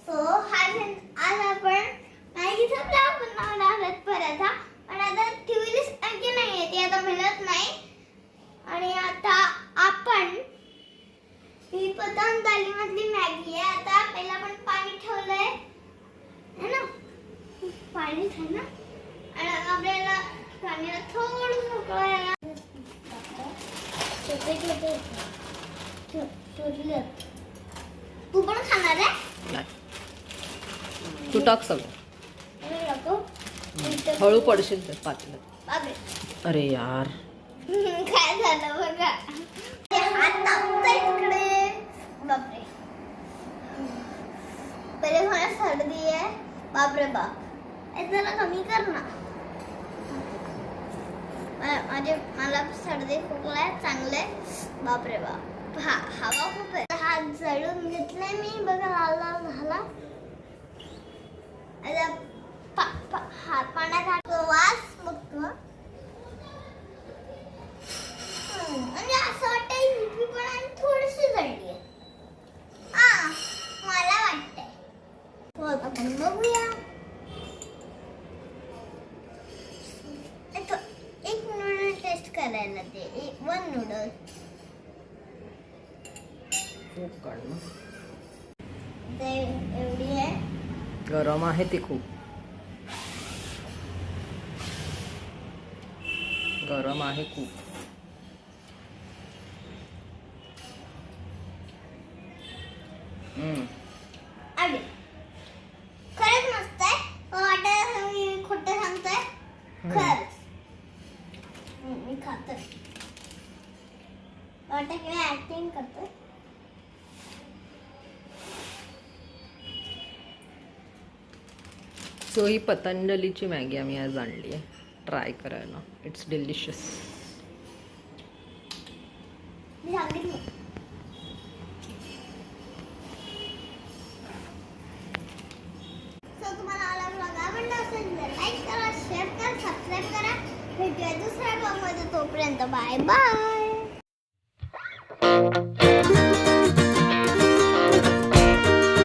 So hi friends, आज आपण मॅगीचा blog बनवणार आहोत पराठा. पण आता ठेवलीच आणखी नाहीये, ती आता मिळत नाही. आणि आता आपण ही पतंग मधली मॅगी आहे. आता पहिला आपण पाणी ठेवलंय है ना, पाणी ठेवलं आणि आपल्याला पाणीला थोडं उकळायला तू पण खाणार आहे? नाही, तू टाक सगळं. हळू पडशील तर पातेल्यात. बापरे, अरे यार, काय झालं बघा. ते हात टाकतोय तिकडे. बापरे, पहिले मला सर्दी आहे. बापरे बाप, हे जरा कमी कर ना. मला सर्दी खोकला आहे चांगले. बापरे बाप, हवा खूप आहे. हात जळून घेतलाय मी बघा, लाल लाल झाला. हात पाण्यात वास बघतो. म्हणजे असं वाटतं हिरवी पण आणि थोडीशी जळली आहे. मला वाटतंय. हो, आपण बघूया. एक नूडल टेस्ट करायला दे. One noodle. खूप काढ ना. ते एवढी आहे. गरम आहे ती खूप. गरम आहे खूप. अरे खरंच मस्त आहे. वाटत मी खोटं सांगतोय. खरंच मी खातोय. वाटत की मी ऍक्टिंग करतोय. सो ही पतंजलीची मॅगी आम्ही आज आणली आहे ट्राय करायला. It's delicious. मी सांगितलं. सो तुम्हाला आला व्लॉग आवडला असेल तर लाईक करा, शेअर करा, सबस्क्राईब करा. भेटूया दुसऱ्या ब्लॉग मध्ये. तोपर्यंत बाय बाय.